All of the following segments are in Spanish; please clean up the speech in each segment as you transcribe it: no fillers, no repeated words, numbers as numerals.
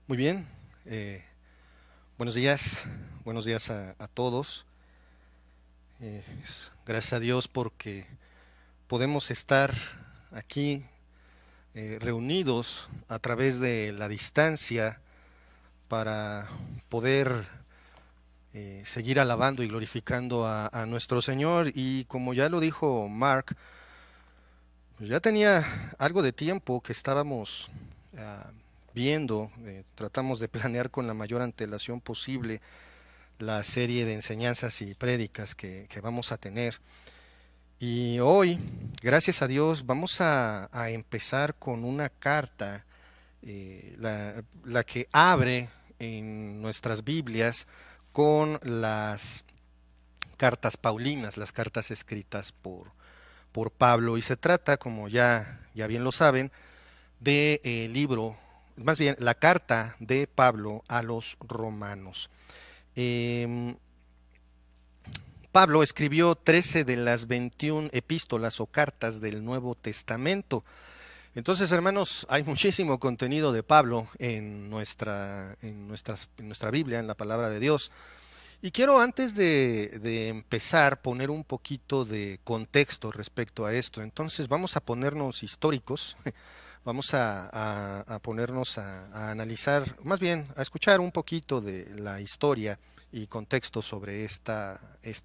Muy bien, buenos días, a todos. Gracias a Dios porque podemos estar aquí reunidos a través de la distancia para poder seguir alabando y glorificando a nuestro Señor. Y como ya lo dijo Mark, pues ya tenía algo de tiempo que estábamos ah, viendo, tratamos de planear con la mayor antelación posible la serie de enseñanzas y prédicas que vamos a tener. Y hoy, gracias a Dios, vamos a empezar con una carta, la que abre en nuestras Biblias con las cartas paulinas, las cartas escritas por Pablo. Y se trata, como ya bien lo saben, de libro, más bien la carta de Pablo a los romanos. Em, Pablo escribió 13 de las 21 epístolas o cartas del Nuevo Testamento. Entonces, hermanos, hay muchísimo contenido de Pablo en nuestra Biblia, en la palabra de Dios. Y quiero, antes de empezar, poner un poquito de contexto respecto a esto. Entonces, vamos a ponernos históricos, vamos a ponernos a analizar, más bien a escuchar un poquito de la historia y contexto sobre esta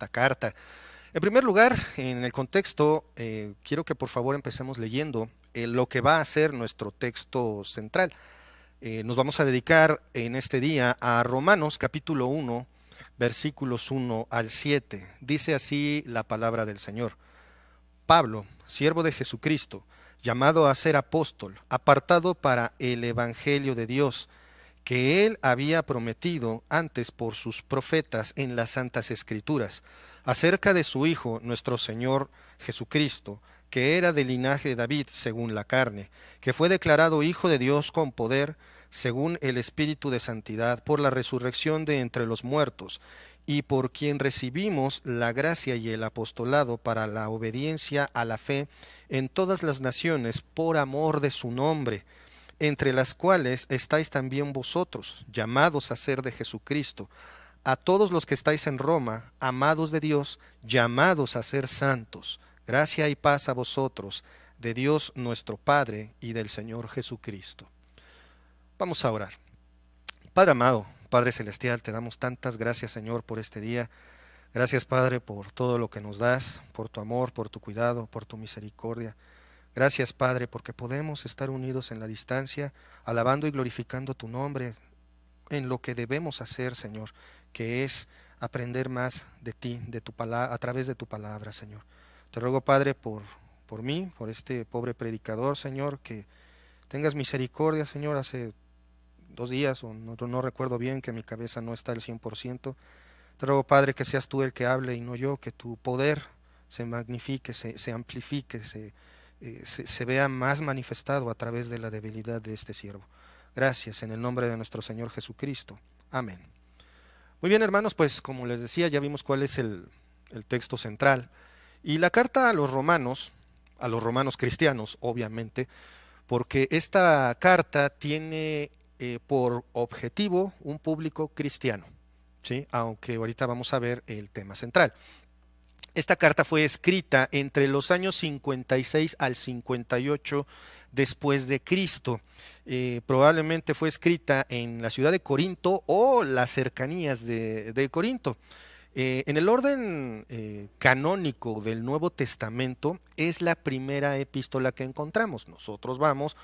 carta. En primer lugar, en el contexto, quiero que por favor empecemos leyendo lo que va a ser nuestro texto central. Nos vamos a dedicar en este día a Romanos capítulo 1, versículos 1 al 7. Dice así la palabra del Señor. Pablo, siervo de Jesucristo, llamado a ser apóstol, apartado para el Evangelio de Dios, que él había prometido antes por sus profetas en las Santas Escrituras, acerca de su Hijo, nuestro Señor Jesucristo, que era del linaje de David según la carne, que fue declarado Hijo de Dios con poder, según el Espíritu de Santidad, por la resurrección de entre los muertos, y por quien recibimos la gracia y el apostolado para la obediencia a la fe en todas las naciones por amor de su nombre, entre las cuales estáis también vosotros, llamados a ser de Jesucristo, a todos los que estáis en Roma, amados de Dios, llamados a ser santos. Gracia y paz a vosotros, de Dios nuestro Padre y del Señor Jesucristo. Vamos a orar. Padre amado, Padre celestial, te damos tantas gracias, Señor, por este día. Gracias, Padre, por todo lo que nos das, por tu amor, por tu cuidado, por tu misericordia. Gracias, Padre, porque podemos estar unidos en la distancia, alabando y glorificando tu nombre en lo que debemos hacer, Señor, que es aprender más de ti, de tu palabra, a través de tu palabra, Señor. Te ruego, Padre, por mí, por este pobre predicador, Señor, que tengas misericordia, Señor. Hace 2 días, o no recuerdo bien, que mi cabeza no está al 100%. Te ruego, Padre, que seas tú el que hable y no yo, que tu poder se magnifique, se amplifique, se vea más manifestado a través de la debilidad de este siervo. Gracias, en el nombre de nuestro Señor Jesucristo. Amén. Muy bien, hermanos, pues como les decía, ya vimos cuál es el texto central. Y la carta a los romanos cristianos, obviamente, porque esta carta tiene por objetivo un público cristiano, ¿sí? Aunque ahorita vamos a ver el tema central. Esta carta fue escrita entre los años 56 al 58 después de Cristo. Probablemente fue escrita en la ciudad de Corinto o las cercanías de Corinto. En el orden canónico del Nuevo Testamento es la primera epístola que encontramos. Nosotros vamos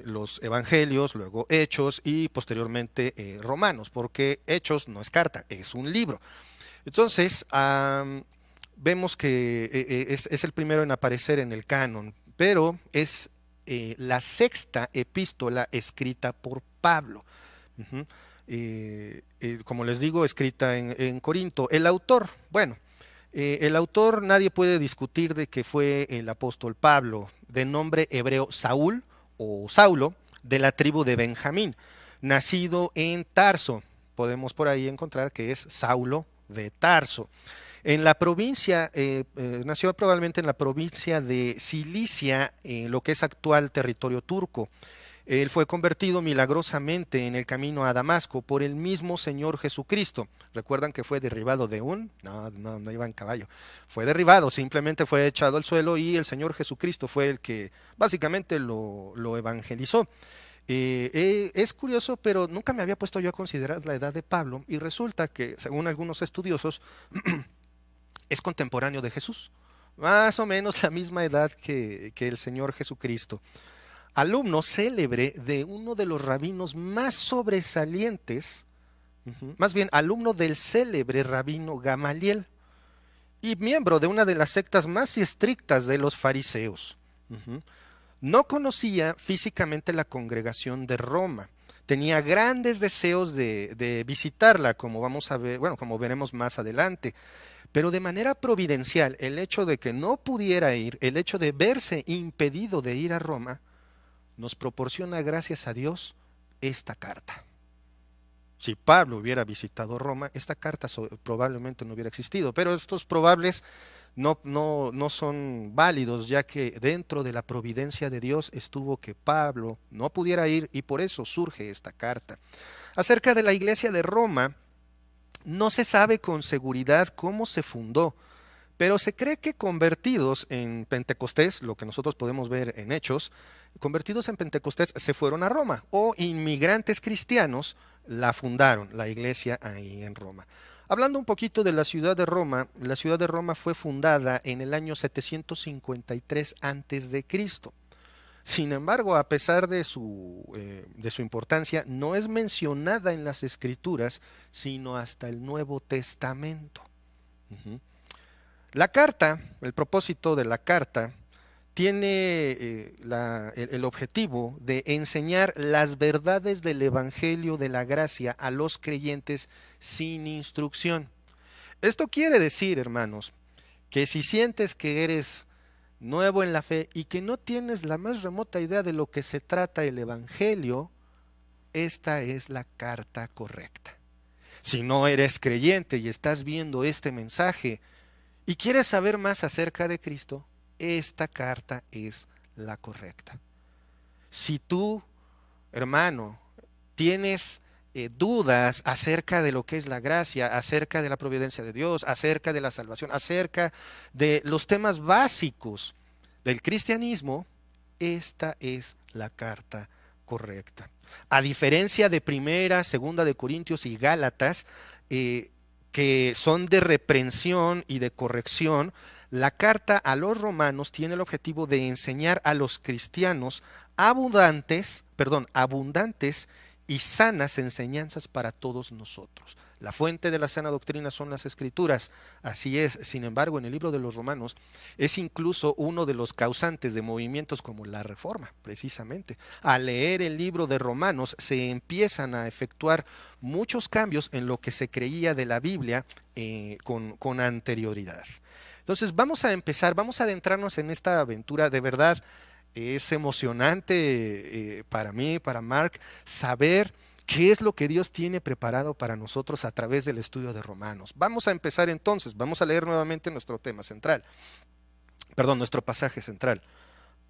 los evangelios, luego Hechos y posteriormente Romanos, porque Hechos no es carta, es un libro. Entonces, vemos que es el primero en aparecer en el canon, pero es la sexta epístola escrita por Pablo. Ujú. Como les digo, escrita en Corinto. El autor, bueno, el autor nadie puede discutir de que fue el apóstol Pablo, de nombre hebreo Saúl o Saulo, de la tribu de Benjamín, nacido en Tarso. Podemos por ahí encontrar que es Saulo de Tarso. En la provincia, nació probablemente en la provincia de Cilicia, lo que es actual territorio turco. Él fue convertido milagrosamente en el camino a Damasco por el mismo Señor Jesucristo. ¿Recuerdan que fue derribado de un? No iba en caballo. Fue derribado, simplemente fue echado al suelo y el Señor Jesucristo fue el que básicamente lo evangelizó. Es curioso, pero nunca me había puesto yo a considerar la edad de Pablo y resulta que, según algunos estudiosos, es contemporáneo de Jesús. Más o menos la misma edad que el Señor Jesucristo. Alumno célebre de uno de los rabinos más sobresalientes, más bien alumno del célebre rabino Gamaliel y miembro de una de las sectas más estrictas de los fariseos. No conocía físicamente la congregación de Roma. Tenía grandes deseos de visitarla, como vamos a ver, bueno, como veremos más adelante. Pero de manera providencial, el hecho de que no pudiera ir, el hecho de verse impedido de ir a Roma, nos proporciona, gracias a Dios, esta carta. Si Pablo hubiera visitado Roma, esta carta probablemente no hubiera existido, pero estos probables no son válidos, ya que dentro de la providencia de Dios estuvo que Pablo no pudiera ir y por eso surge esta carta. Acerca de la iglesia de Roma, no se sabe con seguridad cómo se fundó, pero se cree que convertidos en Pentecostés, lo que nosotros podemos ver en Hechos, convertidos en Pentecostés se fueron a Roma o inmigrantes cristianos la fundaron, la iglesia ahí en Roma. Hablando un poquito de la ciudad de Roma fue fundada en el año 753 antes de Cristo. Sin embargo, a pesar de su importancia, no es mencionada en las Escrituras, sino hasta el Nuevo Testamento. La carta, el propósito de la carta, tiene el objetivo de enseñar las verdades del Evangelio de la gracia a los creyentes sin instrucción. Esto quiere decir, hermanos, que si sientes que eres nuevo en la fe y que no tienes la más remota idea de lo que se trata el Evangelio, esta es la carta correcta. Si no eres creyente y estás viendo este mensaje y quieres saber más acerca de Cristo, esta carta es la correcta. Si tú, hermano, tienes dudas acerca de lo que es la gracia, acerca de la providencia de Dios, acerca de la salvación, acerca de los temas básicos del cristianismo, esta es la carta correcta. A diferencia de Primera, Segunda de Corintios y Gálatas, que son de reprensión y de corrección, la carta a los romanos tiene el objetivo de enseñar a los cristianos abundantes y sanas enseñanzas para todos nosotros. La fuente de la sana doctrina son las Escrituras. Así es, sin embargo, en el libro de los Romanos es incluso uno de los causantes de movimientos como la Reforma, precisamente. Al leer el libro de Romanos se empiezan a efectuar muchos cambios en lo que se creía de la Biblia con anterioridad. Entonces vamos a empezar, vamos a adentrarnos en esta aventura. De verdad es emocionante para mí, para Mark, saber qué es lo que Dios tiene preparado para nosotros a través del estudio de Romanos. Vamos a empezar entonces, vamos a leer nuevamente nuestro pasaje central.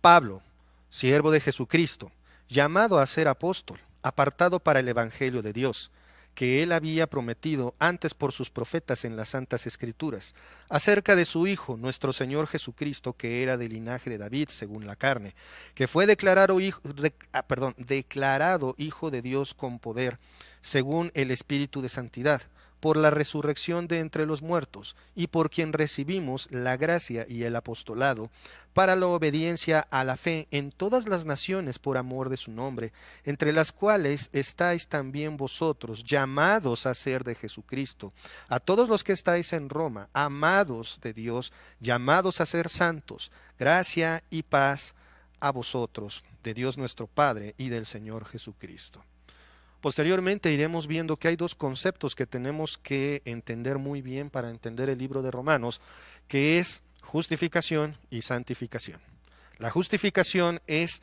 Pablo, siervo de Jesucristo, llamado a ser apóstol, apartado para el evangelio de Dios, que él había prometido antes por sus profetas en las Santas Escrituras, acerca de su Hijo, nuestro Señor Jesucristo, que era del linaje de David según la carne, que fue declarado Hijo de Dios con poder, según el Espíritu de Santidad, por la resurrección de entre los muertos, y por quien recibimos la gracia y el apostolado, para la obediencia a la fe en todas las naciones por amor de su nombre, entre las cuales estáis también vosotros, llamados a ser de Jesucristo, a todos los que estáis en Roma, amados de Dios, llamados a ser santos, gracia y paz a vosotros, de Dios nuestro Padre y del Señor Jesucristo. Posteriormente iremos viendo que hay dos conceptos que tenemos que entender muy bien para entender el libro de Romanos, que es justificación y santificación. La justificación es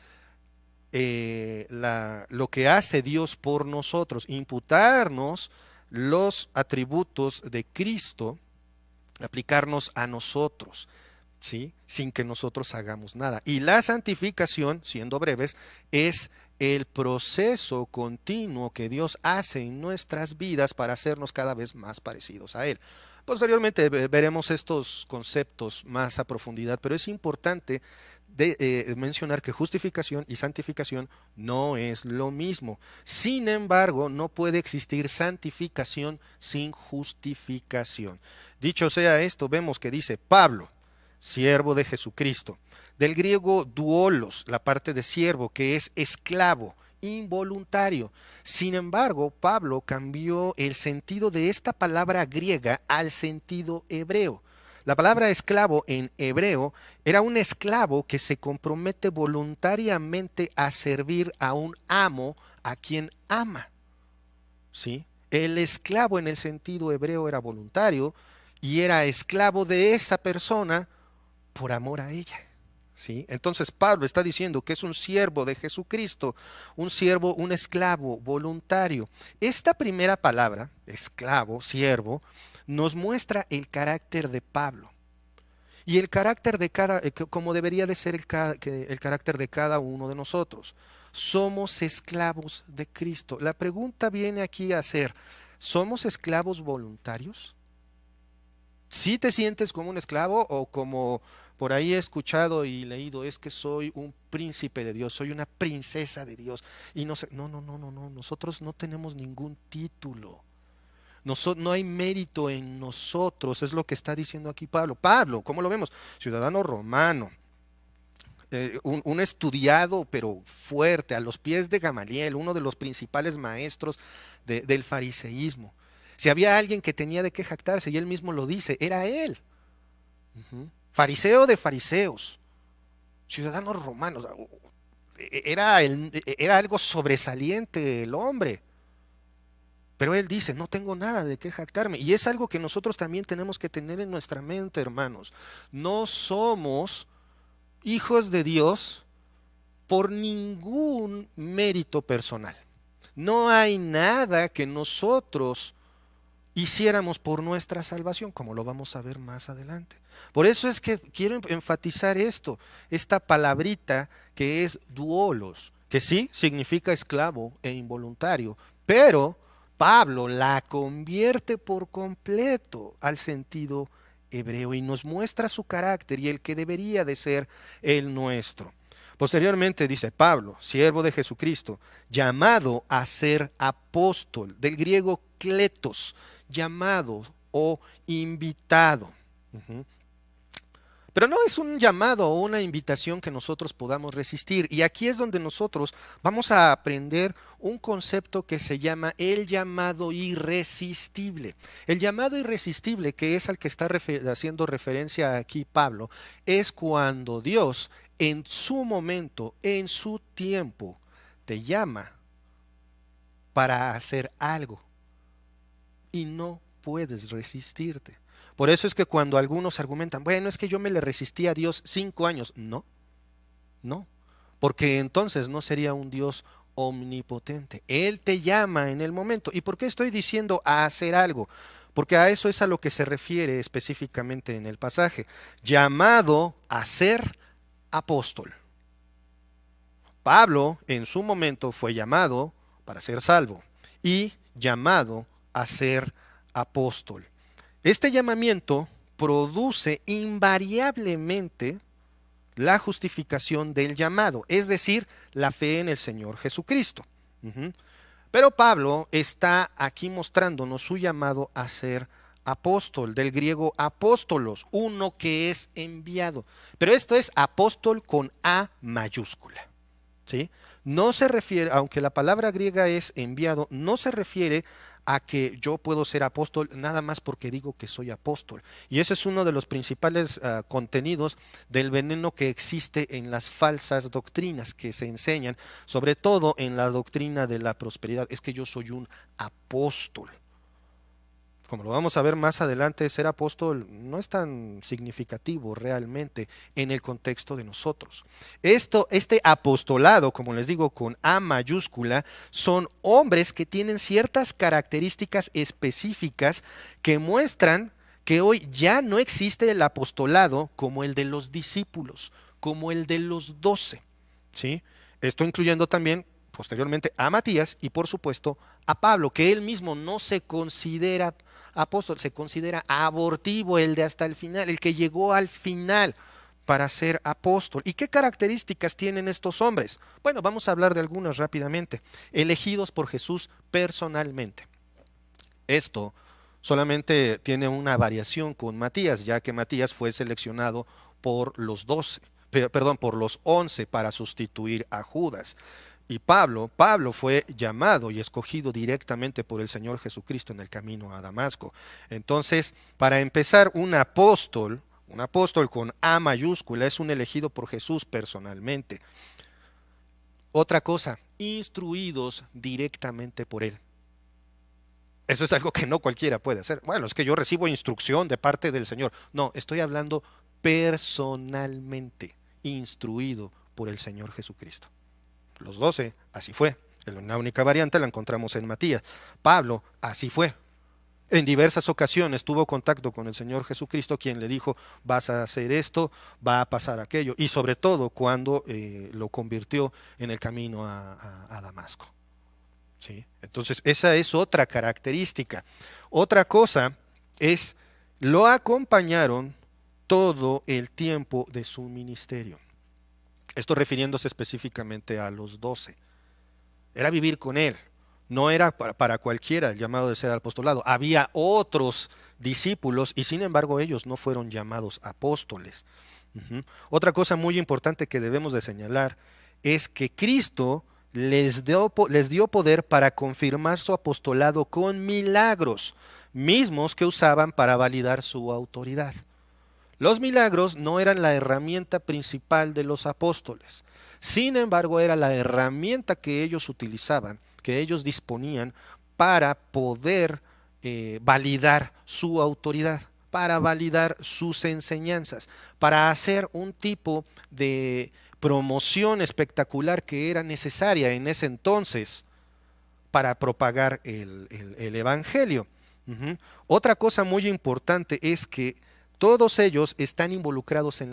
lo que hace Dios por nosotros, imputarnos los atributos de Cristo, aplicarnos a nosotros. ¿sí? Sin que nosotros hagamos nada. Y la santificación, siendo breves, es el proceso continuo que Dios hace en nuestras vidas para hacernos cada vez más parecidos a Él. Posteriormente veremos estos conceptos más a profundidad, pero es importante mencionar que justificación y santificación no es lo mismo. Sin embargo, no puede existir santificación sin justificación. Dicho sea esto, vemos que dice Pablo, siervo de Jesucristo. Del griego duolos, la parte de siervo, que es esclavo, involuntario. Sin embargo, Pablo cambió el sentido de esta palabra griega al sentido hebreo. La palabra esclavo en hebreo era un esclavo que se compromete voluntariamente a servir a un amo a quien ama. ¿Sí? El esclavo en el sentido hebreo era voluntario y era esclavo de esa persona por amor a ella. ¿Sí? Entonces Pablo está diciendo que es un siervo de Jesucristo, un siervo, un esclavo voluntario. Esta primera palabra, esclavo, siervo, nos muestra el carácter de Pablo y el carácter de cada, como debería de ser el carácter de cada uno de nosotros. Somos esclavos de Cristo. La pregunta viene aquí a ser, ¿somos esclavos voluntarios? ¿Sí te sientes como un esclavo o como por ahí he escuchado y leído, es que soy un príncipe de Dios, soy una princesa de Dios? Y no sé, no, no, no, no, no, nosotros no tenemos ningún título. No hay mérito en nosotros, es lo que está diciendo aquí Pablo. Pablo, ¿cómo lo vemos? Ciudadano romano, un estudiado pero fuerte, a los pies de Gamaliel, uno de los principales maestros del fariseísmo. Si había alguien que tenía de qué jactarse, y él mismo lo dice, era él. Fariseo de fariseos, ciudadanos romanos. Era algo sobresaliente el hombre. Pero él dice, no tengo nada de qué jactarme. Y es algo que nosotros también tenemos que tener en nuestra mente, hermanos. No somos hijos de Dios por ningún mérito personal. No hay nada que nosotros hiciéramos por nuestra salvación, como lo vamos a ver más adelante. Por eso es que quiero enfatizar esto, esta palabrita que es duolos, que sí significa esclavo e involuntario, pero Pablo la convierte por completo al sentido hebreo y nos muestra su carácter y el que debería de ser el nuestro. Posteriormente dice Pablo, siervo de Jesucristo, llamado a ser apóstol, del griego kletos, llamado o invitado. Pero no es un llamado o una invitación que nosotros podamos resistir. Y aquí es donde nosotros vamos a aprender un concepto que se llama el llamado irresistible. El llamado irresistible, que es al que está haciendo referencia aquí Pablo, es cuando Dios en su momento, en su tiempo, te llama para hacer algo y no puedes resistirte. Por eso es que cuando algunos argumentan, bueno, es que yo me le resistí a Dios 5 años. No, no, porque entonces no sería un Dios omnipotente. Él te llama en el momento. ¿Y por qué estoy diciendo a hacer algo? Porque a eso es a lo que se refiere específicamente en el pasaje. Llamado a ser apóstol. Pablo en su momento fue llamado para ser salvo y llamado a ser apóstol. Este llamamiento produce invariablemente la justificación del llamado, es decir, la fe en el Señor Jesucristo. Pero Pablo está aquí mostrándonos su llamado a ser apóstol, del griego apóstolos, uno que es enviado. Pero esto es apóstol con A mayúscula. ¿Sí? No se refiere, aunque la palabra griega es enviado, no se refiere a que yo puedo ser apóstol nada más porque digo que soy apóstol. Y ese es uno de los principales contenidos del veneno que existe en las falsas doctrinas que se enseñan, sobre todo en la doctrina de la prosperidad. Es que yo soy un apóstol. Como lo vamos a ver más adelante, ser apóstol no es tan significativo realmente en el contexto de nosotros. Este apostolado, como les digo, con A mayúscula, son hombres que tienen ciertas características específicas que muestran que hoy ya no existe el apostolado como el de los discípulos, como el de los 12, ¿sí? Esto incluyendo también posteriormente a Matías y por supuesto a Pablo, que él mismo no se considera apóstol, se considera abortivo, el de hasta el final, el que llegó al final para ser apóstol. ¿Y qué características tienen estos hombres? Bueno, vamos a hablar de algunas rápidamente. Elegidos por Jesús personalmente. Esto solamente tiene una variación con Matías, ya que Matías fue seleccionado por los 12, perdón, por los 11 para sustituir a Judas. Y Pablo fue llamado y escogido directamente por el Señor Jesucristo en el camino a Damasco. Entonces, para empezar, un apóstol con A mayúscula, es un elegido por Jesús personalmente. Otra cosa, instruidos directamente por Él. Eso es algo que no cualquiera puede hacer. Bueno, es que yo recibo instrucción de parte del Señor. No, estoy hablando personalmente, instruido por el Señor Jesucristo. Los 12, así fue. La única variante la encontramos en Matías. Pablo, así fue. En diversas ocasiones tuvo contacto con el Señor Jesucristo, quien le dijo, vas a hacer esto, va a pasar aquello. Y sobre todo cuando lo convirtió en el camino a Damasco. ¿Sí? Entonces, esa es otra característica. Otra cosa es, lo acompañaron todo el tiempo de su ministerio. Esto refiriéndose específicamente a los 12. Era vivir con él. No era para cualquiera el llamado de ser apostolado. Había otros discípulos y sin embargo ellos no fueron llamados apóstoles. Otra cosa muy importante que debemos de señalar es que Cristo les dio poder para confirmar su apostolado con milagros, mismos que usaban para validar su autoridad. Los milagros no eran la herramienta principal de los apóstoles. Sin embargo, era la herramienta que ellos utilizaban, que ellos disponían para poder validar su autoridad, para validar sus enseñanzas, para hacer un tipo de promoción espectacular que era necesaria en ese entonces para propagar el evangelio. Otra cosa muy importante es que todos ellos están involucrados en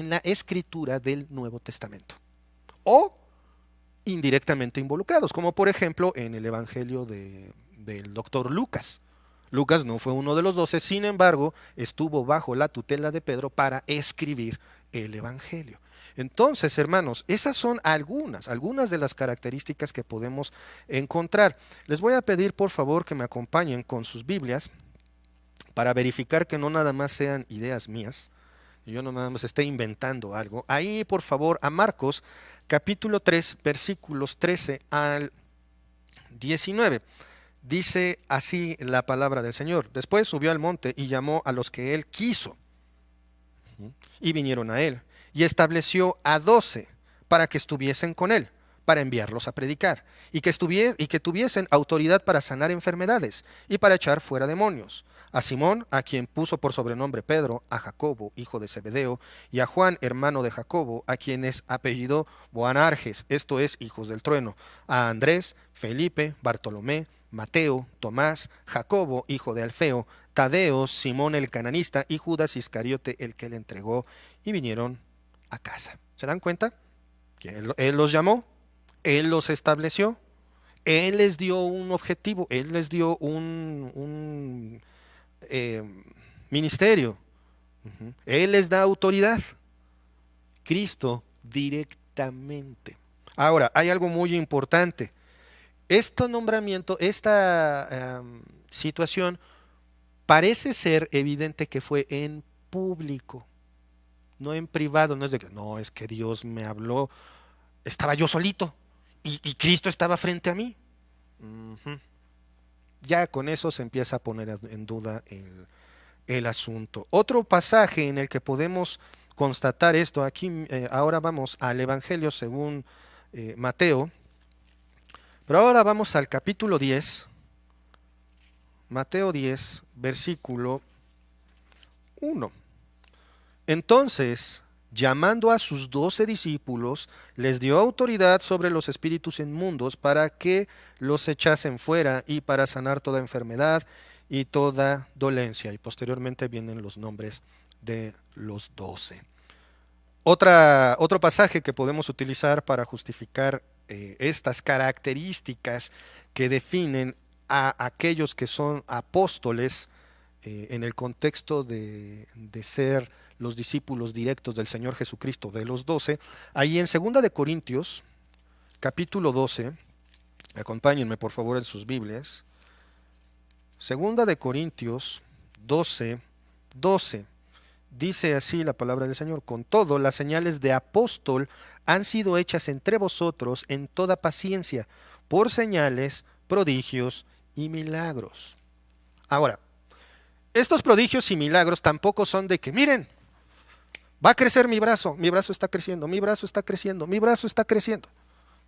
la escritura del Nuevo Testamento. O indirectamente involucrados, como por ejemplo en el Evangelio del doctor Lucas. Lucas no fue uno de los 12, sin embargo, estuvo bajo la tutela de Pedro para escribir el Evangelio. Entonces, hermanos, esas son algunas de las características que podemos encontrar. Les voy a pedir, por favor, que me acompañen con sus Biblias para verificar que no nada más sean ideas mías, y yo no nada más esté inventando algo. Ahí, por favor, a Marcos, capítulo 3, versículos 13 al 19. Dice así la palabra del Señor. Después subió al monte y llamó a los que él quiso, y vinieron a él, y estableció a 12 para que estuviesen con él, para enviarlos a predicar, y que tuviesen autoridad para sanar enfermedades y para echar fuera demonios. A Simón, a quien puso por sobrenombre Pedro, a Jacobo, hijo de Zebedeo, y a Juan, hermano de Jacobo, a quienes apellidó Boanerges, esto es, hijos del trueno, a Andrés, Felipe, Bartolomé, Mateo, Tomás, Jacobo, hijo de Alfeo, Tadeo, Simón el cananista y Judas Iscariote, el que le entregó, y vinieron a casa. ¿Se dan cuenta? Que él los llamó, él los estableció, él les dio un objetivo, él les dio un ministerio. Él les da autoridad. Cristo directamente. Ahora, hay algo muy importante. Este nombramiento, esta situación, parece ser evidente que fue en público, no en privado. No es de que, no, es que Dios me habló, estaba yo solito y Cristo estaba frente a mí. Ya con eso se empieza a poner en duda el asunto. Otro pasaje en el que podemos constatar esto, aquí ahora vamos al Evangelio según Mateo, pero ahora vamos al capítulo 10, Mateo 10, versículo 1. Entonces, llamando a sus 12 discípulos, les dio autoridad sobre los espíritus inmundos para que los echasen fuera y para sanar toda enfermedad y toda dolencia. Y posteriormente vienen los nombres de los 12. Otro pasaje que podemos utilizar para justificar estas características que definen a aquellos que son apóstoles en el contexto de ser los discípulos directos del Señor Jesucristo, de los 12, ahí en 2 de Corintios, capítulo 12, acompáñenme por favor en sus Biblias, 2 de Corintios 12, 12. Dice así la palabra del Señor: con todo, las señales de apóstol han sido hechas entre vosotros en toda paciencia, por señales, prodigios y milagros. Ahora, estos prodigios y milagros tampoco son de que, miren, va a crecer mi brazo está creciendo, mi brazo está creciendo, mi brazo está creciendo.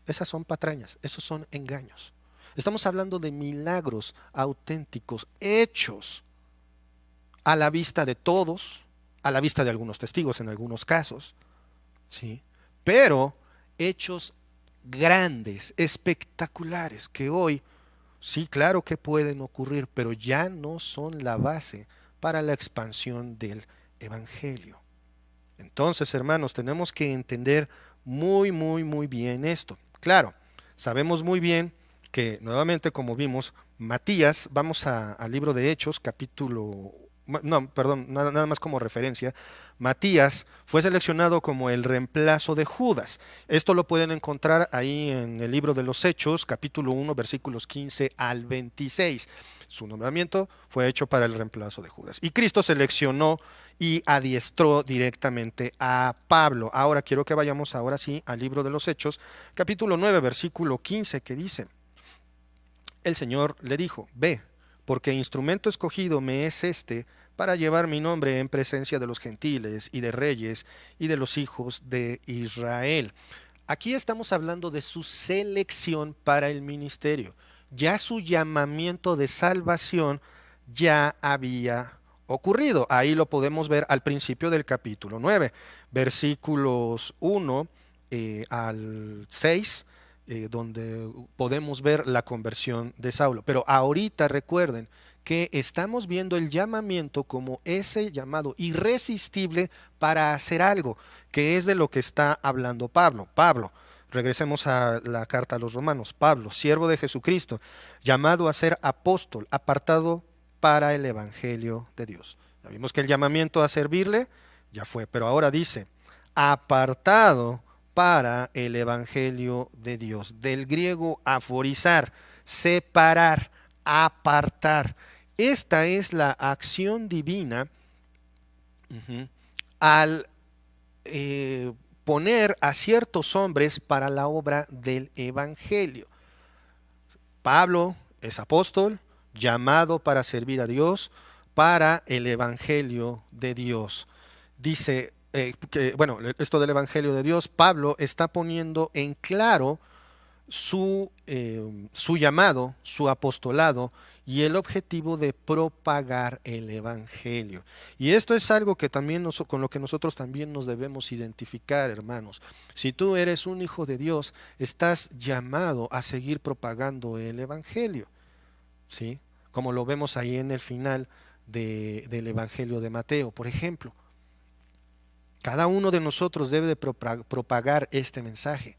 Esas son patrañas, esos son engaños. Estamos hablando de milagros auténticos, hechos a la vista de todos, a la vista de algunos testigos en algunos casos, ¿sí? Pero hechos grandes, espectaculares, que hoy sí, claro que pueden ocurrir, pero ya no son la base para la expansión del Evangelio. Entonces, hermanos, tenemos que entender muy bien esto. Claro, sabemos muy bien que, nuevamente, como vimos, Matías, vamos al libro de Hechos, capítulo, no, perdón, nada más como referencia, Matías fue seleccionado como el reemplazo de Judas. Esto lo pueden encontrar ahí en el libro de los Hechos, capítulo 1, versículos 15 al 26. Su nombramiento fue hecho para el reemplazo de Judas. Y Cristo seleccionó y adiestró directamente a Pablo. Ahora quiero que vayamos ahora sí al libro de los Hechos, capítulo 9, versículo 15, que dice: el Señor le dijo, ve, porque instrumento escogido me es este para llevar mi nombre en presencia de los gentiles y de reyes y de los hijos de Israel. Aquí estamos hablando de su selección para el ministerio. Ya su llamamiento de salvación ya había ocurrido. Ahí lo podemos ver al principio del capítulo 9, versículos 1 al 6, donde podemos ver la conversión de Saulo. Pero ahorita recuerden que estamos viendo el llamamiento como ese llamado irresistible para hacer algo, que es de lo que está hablando Pablo. Pablo, regresemos a la carta a los Romanos. Pablo, siervo de Jesucristo, llamado a ser apóstol, apartado para el Evangelio de Dios. Ya vimos que el llamamiento a servirle ya fue, pero ahora dice, apartado para el Evangelio de Dios. Del griego aforizar, separar, apartar. Esta es la acción divina al poner a ciertos hombres para la obra del Evangelio. Pablo es apóstol, llamado para servir a Dios, para el Evangelio de Dios. Dice, esto del Evangelio de Dios, Pablo está poniendo en claro su llamado, su apostolado y el objetivo de propagar el Evangelio. Y esto es algo que también con lo que nosotros también nos debemos identificar, hermanos. Si tú eres un hijo de Dios, estás llamado a seguir propagando el Evangelio, ¿sí? Como lo vemos ahí en el final del Evangelio de Mateo, por ejemplo. Cada uno de nosotros debe de propagar este mensaje,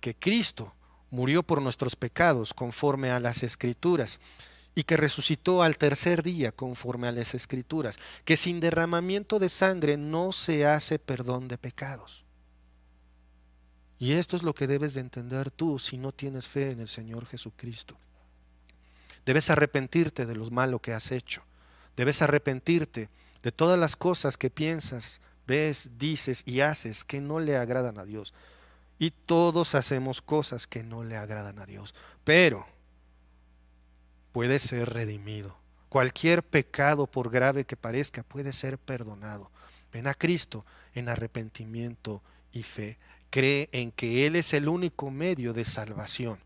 que Cristo murió por nuestros pecados conforme a las Escrituras y que resucitó al tercer día conforme a las Escrituras, que sin derramamiento de sangre no se hace perdón de pecados. Y esto es lo que debes de entender tú si no tienes fe en el Señor Jesucristo. Debes arrepentirte de lo malo que has hecho. Debes arrepentirte de todas las cosas que piensas, ves, dices y haces que no le agradan a Dios. Y todos hacemos cosas que no le agradan a Dios, pero puede ser redimido. Cualquier pecado, por grave que parezca, puede ser perdonado. Ven a Cristo en arrepentimiento y fe. Cree en que Él es el único medio de salvación.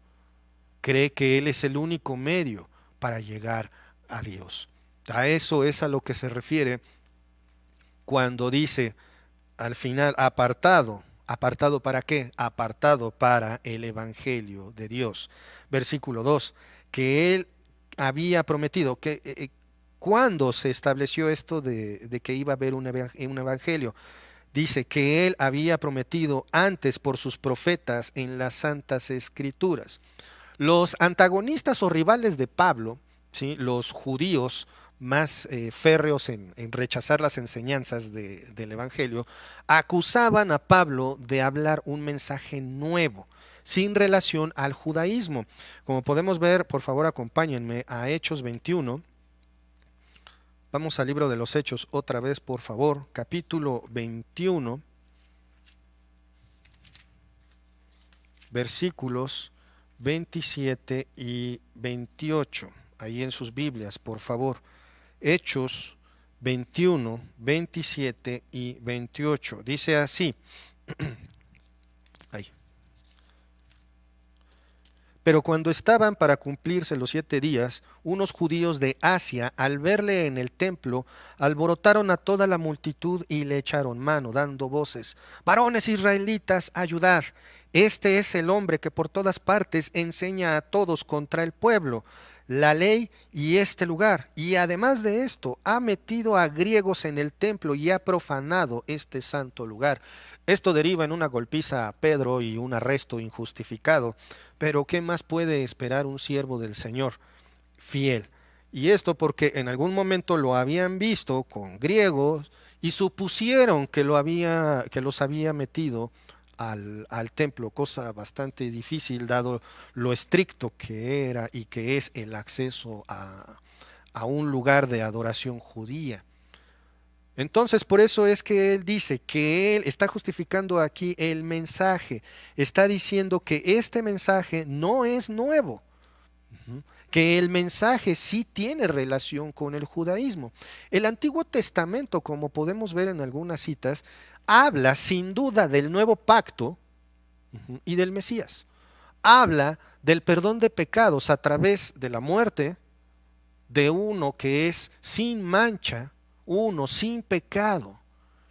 Cree que Él es el único medio para llegar a Dios. A eso es a lo que se refiere cuando dice al final, apartado. ¿Apartado para qué? Apartado para el Evangelio de Dios. Versículo 2, que Él había prometido. ¿Cuándo se estableció esto de que iba a haber un evangelio? Dice que él había prometido antes por sus profetas en las Santas Escrituras. Los antagonistas o rivales de Pablo, ¿sí? Los judíos más férreos en rechazar las enseñanzas del Evangelio, acusaban a Pablo de hablar un mensaje nuevo, sin relación al judaísmo. Como podemos ver, por favor acompáñenme a Hechos 21. Vamos al libro de los Hechos otra vez, por favor, capítulo 21, versículos 27 y 28. Ahí en sus Biblias, por favor. Hechos 21, 27 y 28. Dice así. Ahí. Pero cuando estaban para cumplirse los 7 días, unos judíos de Asia, al verle en el templo, alborotaron a toda la multitud y le echaron mano, dando voces: varones israelitas, ayudad. Este es el hombre que por todas partes enseña a todos contra el pueblo, la ley y este lugar. Y además de esto, ha metido a griegos en el templo y ha profanado este santo lugar. Esto deriva en una golpiza a Pedro y un arresto injustificado. Pero ¿qué más puede esperar un siervo del Señor fiel? Y esto porque en algún momento lo habían visto con griegos y supusieron que los había metido al templo, cosa bastante difícil dado lo estricto que era y que es el acceso a un lugar de adoración judía. Entonces, por eso es que él dice que él está justificando aquí el mensaje, está diciendo que este mensaje no es nuevo, que el mensaje sí tiene relación con el judaísmo. El Antiguo Testamento, como podemos ver en algunas citas, habla sin duda del nuevo pacto y del Mesías. Habla del perdón de pecados a través de la muerte de uno que es sin mancha, uno sin pecado.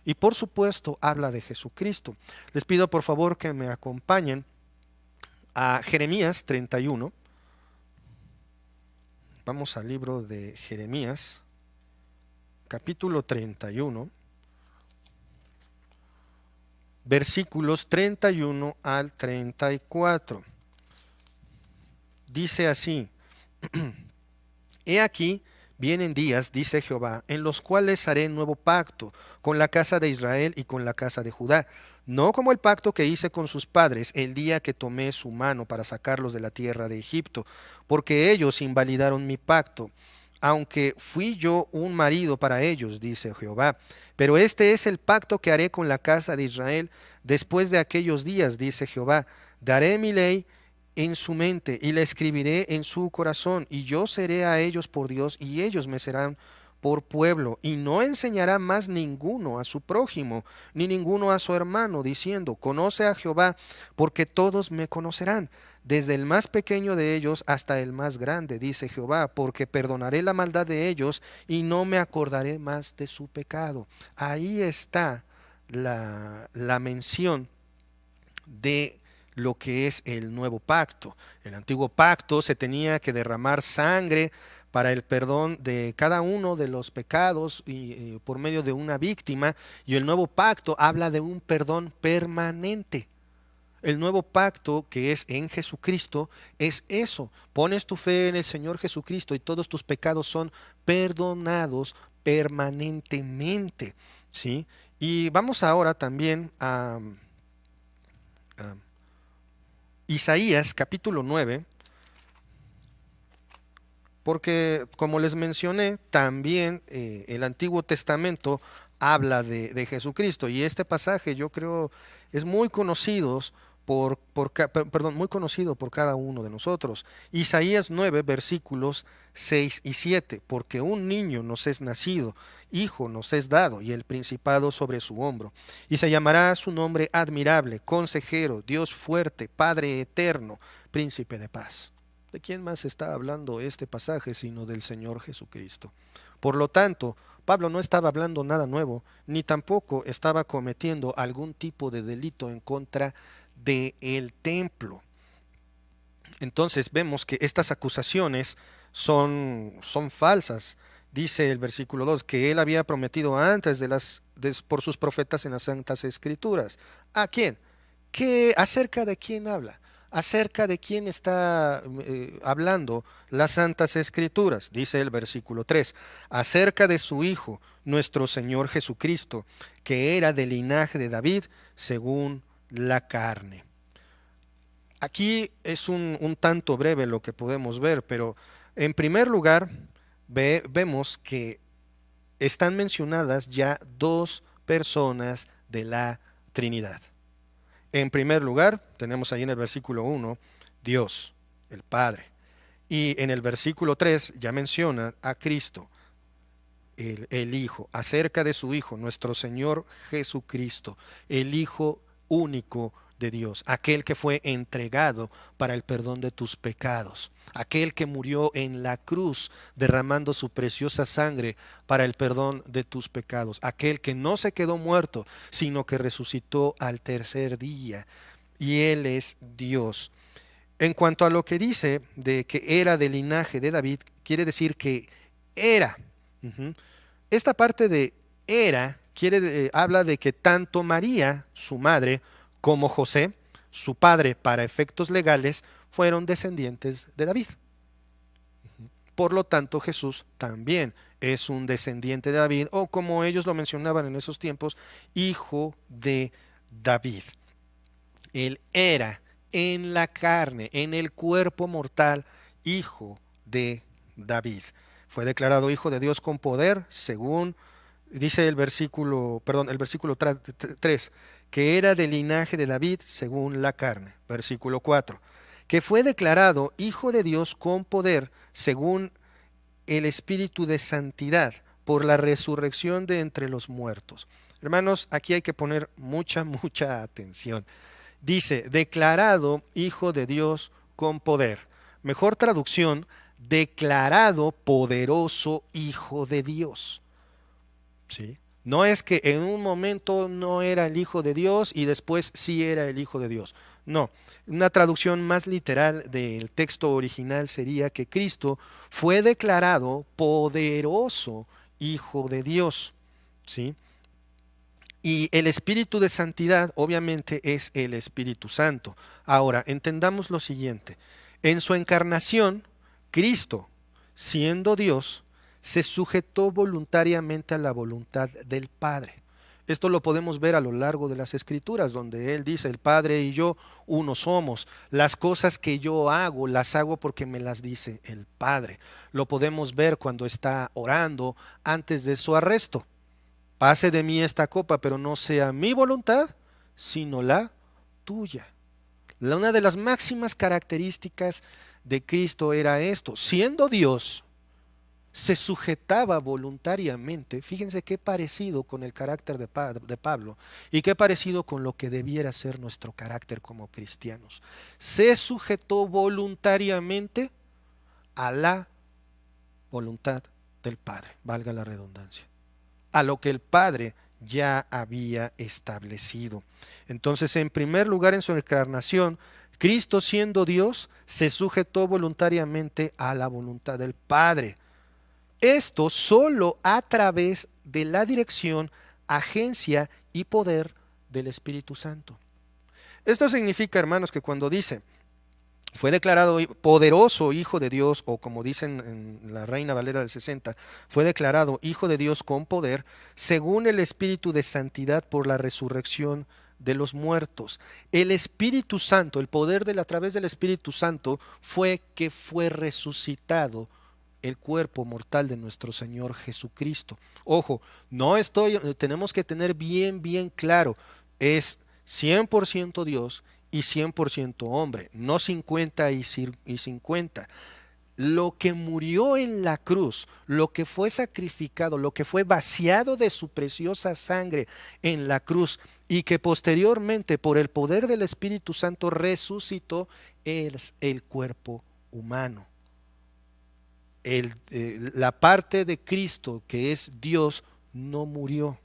Y por supuesto habla de Jesucristo. Les pido por favor que me acompañen a Jeremías 31. Vamos al libro de Jeremías, capítulo 31, versículos 31 al 34. Dice así: He aquí, vienen días, dice Jehová, en los cuales haré nuevo pacto con la casa de Israel y con la casa de Judá, no como el pacto que hice con sus padres el día que tomé su mano para sacarlos de la tierra de Egipto, porque ellos invalidaron mi pacto, aunque fui yo un marido para ellos, dice Jehová. Pero este es el pacto que haré con la casa de Israel después de aquellos días, dice Jehová. Daré mi ley en su mente y la escribiré en su corazón, y yo seré a ellos por Dios y ellos me serán por pueblo. Y no enseñará más ninguno a su prójimo, ni ninguno a su hermano, diciendo: conoce a Jehová, porque todos me conocerán, desde el más pequeño de ellos hasta el más grande, dice Jehová, porque perdonaré la maldad de ellos y no me acordaré más de su pecado. Ahí está la mención de lo que es el nuevo pacto. El antiguo pacto se tenía que derramar sangre para el perdón de cada uno de los pecados y por medio de una víctima, y el nuevo pacto habla de un perdón permanente. El nuevo pacto, que es en Jesucristo, es eso. Pones tu fe en el Señor Jesucristo y todos tus pecados son perdonados permanentemente, ¿sí? Y vamos ahora también a Isaías capítulo 9, porque como les mencioné, también el Antiguo Testamento habla de Jesucristo, y este pasaje yo creo es muy conocido muy conocido por cada uno de nosotros. Isaías 9, versículos 6 y 7: porque un niño nos es nacido, hijo nos es dado, y el principado sobre su hombro, y se llamará su nombre admirable, consejero, Dios fuerte, Padre eterno, príncipe de paz. ¿De quién más está hablando este pasaje sino del Señor Jesucristo? Por lo tanto, Pablo no estaba hablando nada nuevo, ni tampoco estaba cometiendo algún tipo de delito en contra del templo. Entonces vemos que estas acusaciones son falsas. dice el versículo 2, que él había prometido antes por sus profetas en las Santas Escrituras. ¿A quién? ¿Acerca de quién habla? ¿Acerca de quién está hablando las Santas Escrituras? Dice el versículo 3, acerca de su Hijo, nuestro Señor Jesucristo, que era del linaje de David según la carne. Aquí es un tanto breve lo que podemos ver, pero en primer lugar vemos que están mencionadas ya dos personas de la Trinidad. En primer lugar, tenemos ahí en el versículo 1, Dios, el Padre. Y en el versículo 3 ya menciona a Cristo, el Hijo, acerca de su Hijo, nuestro Señor Jesucristo, el Hijo único de Dios, aquel que fue entregado para el perdón de tus pecados, aquel que murió en la cruz derramando su preciosa sangre para el perdón de tus pecados, aquel que no se quedó muerto, sino que resucitó al tercer día, y Él es Dios. En cuanto a lo que dice de que era del linaje de David, quiere decir que era. Esta parte de era habla de que tanto María, su madre, como José, su padre para efectos legales, fueron descendientes de David. Por lo tanto, Jesús también es un descendiente de David, o como ellos lo mencionaban en esos tiempos, hijo de David. Él era en la carne, en el cuerpo mortal, hijo de David. Fue declarado hijo de Dios con poder, según dice el versículo 3, que era del linaje de David según la carne. Versículo 4, que fue declarado hijo de Dios con poder, según el Espíritu de santidad, por la resurrección de entre los muertos. Hermanos, aquí hay que poner mucha atención. Dice, declarado hijo de Dios con poder. Mejor traducción, declarado poderoso hijo de Dios. ¿Sí? No es que en un momento no era el hijo de Dios y después sí era el hijo de Dios. No, una traducción más literal del texto original sería que Cristo fue declarado poderoso hijo de Dios. ¿Sí? Y el Espíritu de santidad obviamente es el Espíritu Santo. Ahora, entendamos lo siguiente. En su encarnación, Cristo, siendo Dios, se sujetó voluntariamente a la voluntad del Padre. Esto lo podemos ver a lo largo de las Escrituras, donde Él dice, el Padre y yo uno somos. Las cosas que yo hago, las hago porque me las dice el Padre. Lo podemos ver cuando está orando antes de su arresto. Pase de mí esta copa, pero no sea mi voluntad, sino la tuya. Una de las máximas características de Cristo era esto. Siendo Dios, se sujetaba voluntariamente. Fíjense qué parecido con el carácter de Pablo y qué parecido con lo que debiera ser nuestro carácter como cristianos. Se sujetó voluntariamente a la voluntad del Padre, valga la redundancia, a lo que el Padre ya había establecido. Entonces, en primer lugar, en su encarnación, Cristo, siendo Dios, se sujetó voluntariamente a la voluntad del Padre. Esto solo a través de la dirección, agencia y poder del Espíritu Santo. Esto significa, hermanos, que cuando dice fue declarado poderoso hijo de Dios, o como dicen en la Reina Valera del 60, fue declarado hijo de Dios con poder, según el Espíritu de santidad por la resurrección de los muertos. El Espíritu Santo, el poder a través del Espíritu Santo fue que fue resucitado el cuerpo mortal de nuestro Señor Jesucristo. Ojo, tenemos que tener bien claro, es 100% Dios y 100% hombre, no 50 y 50. Lo que murió en la cruz, lo que fue sacrificado, lo que fue vaciado de su preciosa sangre en la cruz y que posteriormente por el poder del Espíritu Santo resucitó, es el cuerpo humano. La parte de Cristo que es Dios no murió,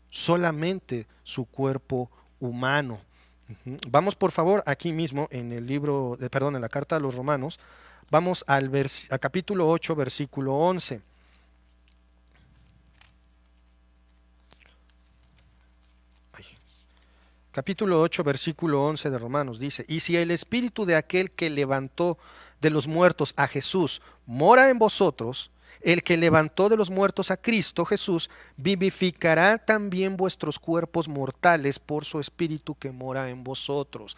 solamente su cuerpo humano. Vamos por favor aquí mismo en el en la carta a los Romanos, vamos al capítulo 8, versículo 11. capítulo 8, versículo 11 de Romanos dice: y si el espíritu de aquel que levantó de los muertos a Jesús mora en vosotros, el que levantó de los muertos a Cristo Jesús vivificará también vuestros cuerpos mortales por su espíritu que mora en vosotros.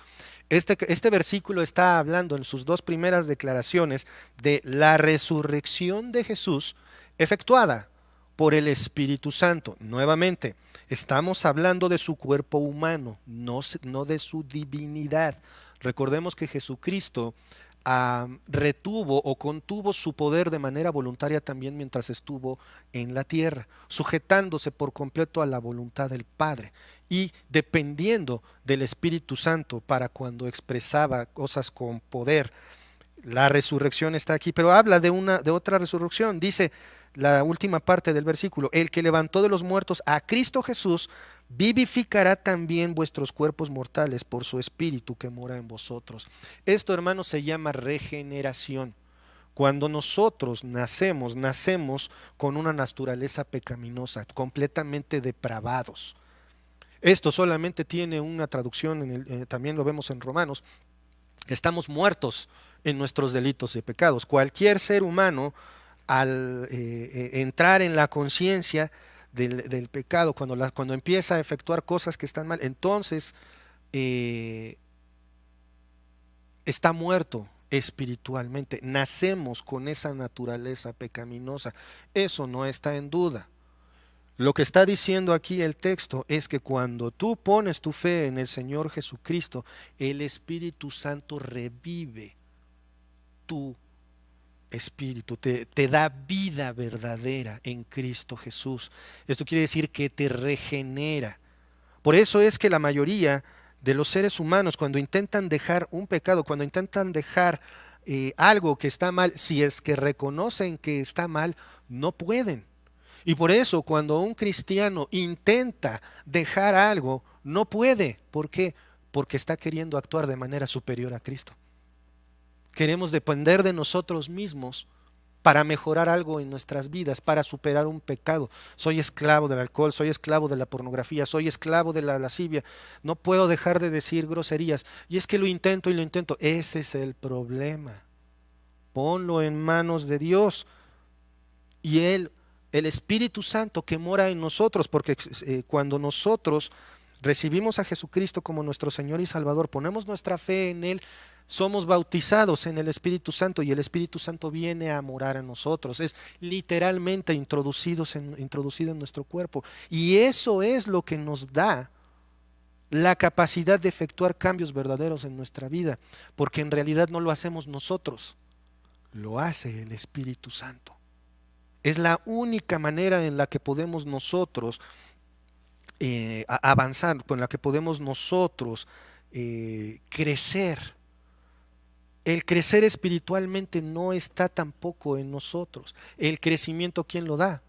Este versículo está hablando en sus dos primeras declaraciones de la resurrección de Jesús efectuada por el Espíritu Santo. Nuevamente, estamos hablando de su cuerpo humano, no de su divinidad. Recordemos que Jesucristo retuvo o contuvo su poder de manera voluntaria también mientras estuvo en la tierra, sujetándose por completo a la voluntad del Padre y dependiendo del Espíritu Santo para cuando expresaba cosas con poder. La resurrección está aquí, pero habla de otra resurrección. Dice la última parte del versículo: el que levantó de los muertos a Cristo Jesús vivificará también vuestros cuerpos mortales por su espíritu que mora en vosotros. Esto, hermanos, se llama regeneración. Cuando nosotros nacemos con una naturaleza pecaminosa, completamente depravados. Esto solamente tiene una traducción, también lo vemos en Romanos. Estamos muertos en nuestros delitos y pecados. Cualquier ser humano, al entrar en la conciencia del pecado, cuando empieza a efectuar cosas que están mal, entonces está muerto espiritualmente. Nacemos con esa naturaleza pecaminosa. Eso no está en duda. Lo que está diciendo aquí el texto es que cuando tú pones tu fe en el Señor Jesucristo, el Espíritu Santo revive tu espíritu, te da vida verdadera en Cristo Jesús. Esto quiere decir que te regenera. Por eso es que la mayoría de los seres humanos, cuando intentan dejar un pecado, cuando intentan dejar algo que está mal, si es que reconocen que está mal, no pueden. Y por eso cuando un cristiano intenta dejar algo, no puede. ¿Por qué? Porque está queriendo actuar de manera superior a Cristo. Queremos depender de nosotros mismos para mejorar algo en nuestras vidas, para superar un pecado. Soy esclavo del alcohol, soy esclavo de la pornografía, soy esclavo de la lascivia. No puedo dejar de decir groserías. Y es que lo intento y lo intento. Ese es el problema. Ponlo en manos de Dios. Y el Espíritu Santo que mora en nosotros, porque cuando nosotros recibimos a Jesucristo como nuestro Señor y Salvador, ponemos nuestra fe en Él, somos bautizados en el Espíritu Santo y el Espíritu Santo viene a morar en nosotros. Es literalmente introducido en nuestro cuerpo. Y eso es lo que nos da la capacidad de efectuar cambios verdaderos en nuestra vida, porque en realidad no lo hacemos nosotros, lo hace el Espíritu Santo. Es la única manera en la que podemos nosotros avanzar, con la que podemos nosotros crecer. El crecer espiritualmente no está tampoco en nosotros. El crecimiento, ¿quién lo da?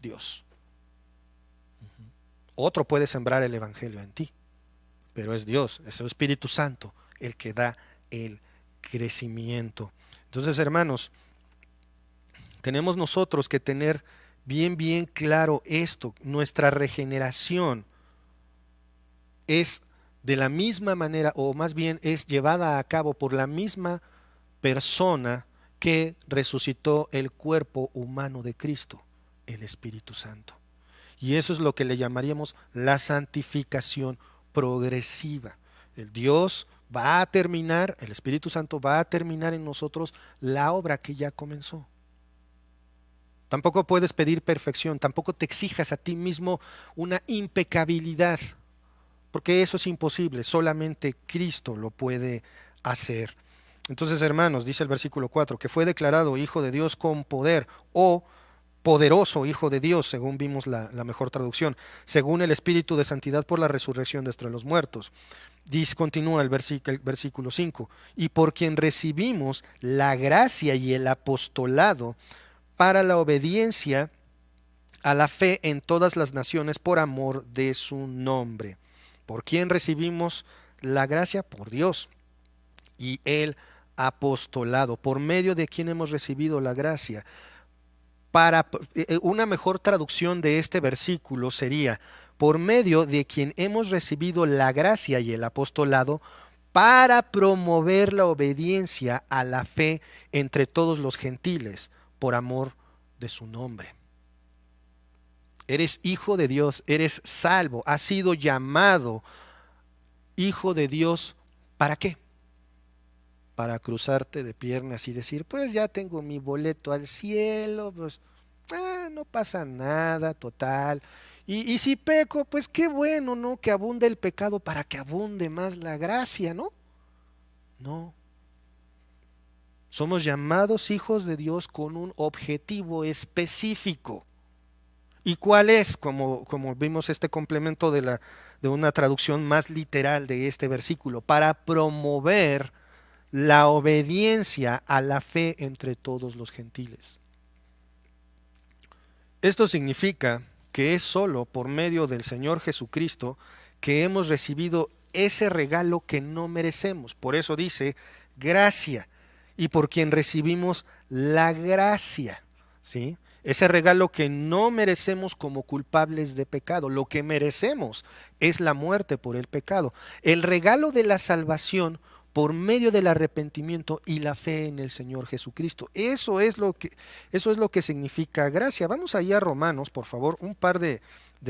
Dios. Otro puede sembrar el evangelio en ti, pero es Dios, es el Espíritu Santo el que da el crecimiento. Entonces, hermanos, tenemos nosotros que tener bien claro esto. Nuestra regeneración es de la misma manera, o más bien es llevada a cabo por la misma persona que resucitó el cuerpo humano de Cristo, el Espíritu Santo. Y eso es lo que le llamaríamos la santificación progresiva. El Dios va a terminar, el Espíritu Santo va a terminar en nosotros la obra que ya comenzó. Tampoco puedes pedir perfección, tampoco te exijas a ti mismo una impecabilidad, porque eso es imposible, solamente Cristo lo puede hacer. Entonces, hermanos, dice el versículo 4, que fue declarado Hijo de Dios con poder, o poderoso Hijo de Dios, según vimos la mejor traducción, según el Espíritu de Santidad por la resurrección de entre los muertos. Continúa el versículo 5, y por quien recibimos la gracia y el apostolado para la obediencia a la fe en todas las naciones por amor de su nombre. ¿Por quién recibimos la gracia? Por Dios. Y el apostolado, por medio de quien hemos recibido la gracia. Para una mejor traducción de este versículo sería, por medio de quien hemos recibido la gracia y el apostolado para promover la obediencia a la fe entre todos los gentiles, por amor de su nombre. Eres hijo de Dios, eres salvo, has sido llamado hijo de Dios. ¿Para qué? Para cruzarte de piernas y decir, pues ya tengo mi boleto al cielo, pues no pasa nada, total. Y si peco, pues qué bueno, ¿no? Que abunde el pecado para que abunde más la gracia, ¿no? No. Somos llamados hijos de Dios con un objetivo específico. ¿Y cuál es? Como vimos este complemento de una traducción más literal de este versículo, para promover la obediencia a la fe entre todos los gentiles. Esto significa que es solo por medio del Señor Jesucristo que hemos recibido ese regalo que no merecemos. Por eso dice gracia, y por quien recibimos la gracia, ¿sí? Ese regalo que no merecemos como culpables de pecado. Lo que merecemos es la muerte por el pecado. El regalo de la salvación por medio del arrepentimiento y la fe en el Señor Jesucristo. Eso es lo que significa gracia. Vamos allá a Romanos, por favor, un par de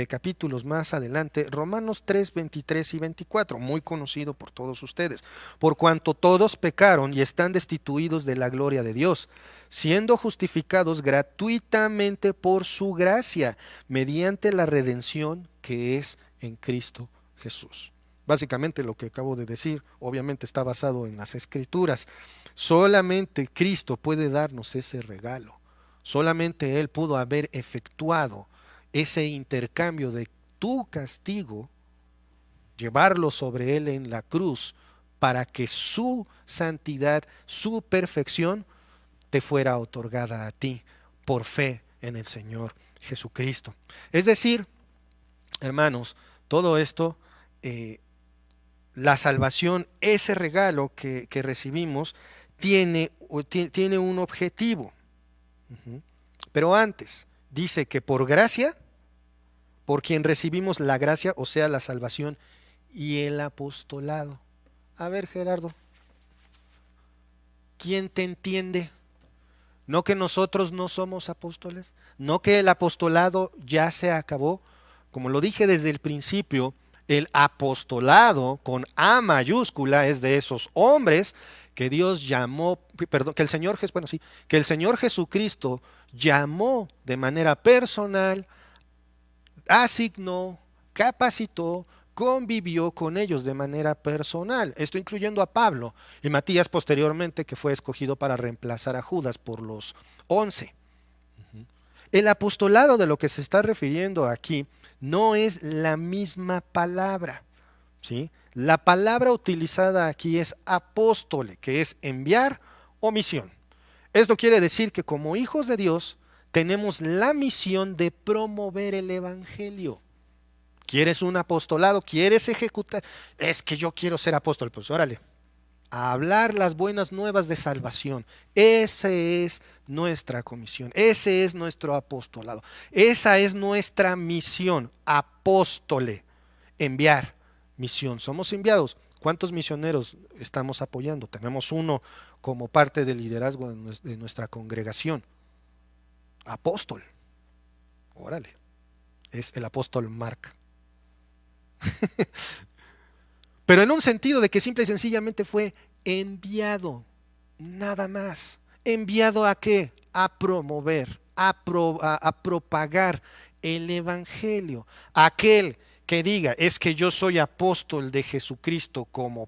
capítulos más adelante. Romanos 3, 23 y 24, muy conocido por todos ustedes. Por cuanto todos pecaron y están destituidos de la gloria de Dios, siendo justificados gratuitamente por su gracia, mediante la redención que es en Cristo Jesús. Básicamente lo que acabo de decir, obviamente está basado en las Escrituras. Solamente Cristo puede darnos ese regalo. Solamente Él pudo haber efectuado ese intercambio de tu castigo, llevarlo sobre Él en la cruz, para que su santidad, su perfección, te fuera otorgada a ti por fe en el Señor Jesucristo. Es decir, hermanos, todo esto, la salvación, ese regalo que recibimos, tiene un objetivo. Pero antes, dice que por gracia, por quien recibimos la gracia, o sea, la salvación y el apostolado. A ver, Gerardo, ¿quién te entiende? ¿No que nosotros no somos apóstoles? ¿No que el apostolado ya se acabó? Como lo dije desde el principio, el apostolado con A mayúscula es de esos hombres que Dios llamó, perdón, que el Señor, bueno, sí, que el Señor Jesucristo llamó de manera personal, asignó, capacitó, convivió con ellos de manera personal. Esto incluyendo a Pablo y Matías posteriormente, que fue escogido para reemplazar a Judas por los 11. El apostolado de lo que se está refiriendo aquí no es la misma palabra, ¿sí? La palabra utilizada aquí es apóstole, que es enviar o misión. Esto quiere decir que como hijos de Dios tenemos la misión de promover el evangelio. ¿Quieres un apostolado? ¿Quieres ejecutar? Es que yo quiero ser apóstol. Pues órale, a hablar las buenas nuevas de salvación. Esa es nuestra comisión, ese es nuestro apostolado, esa es nuestra misión, apóstole, enviar, misión. Somos enviados. ¿Cuántos misioneros estamos apoyando? Tenemos uno como parte del liderazgo de nuestra congregación. Apóstol, órale, es el apóstol Mark. Pero en un sentido de que simple y sencillamente fue enviado, nada más. ¿Enviado a qué? A promover, a propagar el evangelio. Aquel que diga, es que yo soy apóstol de Jesucristo como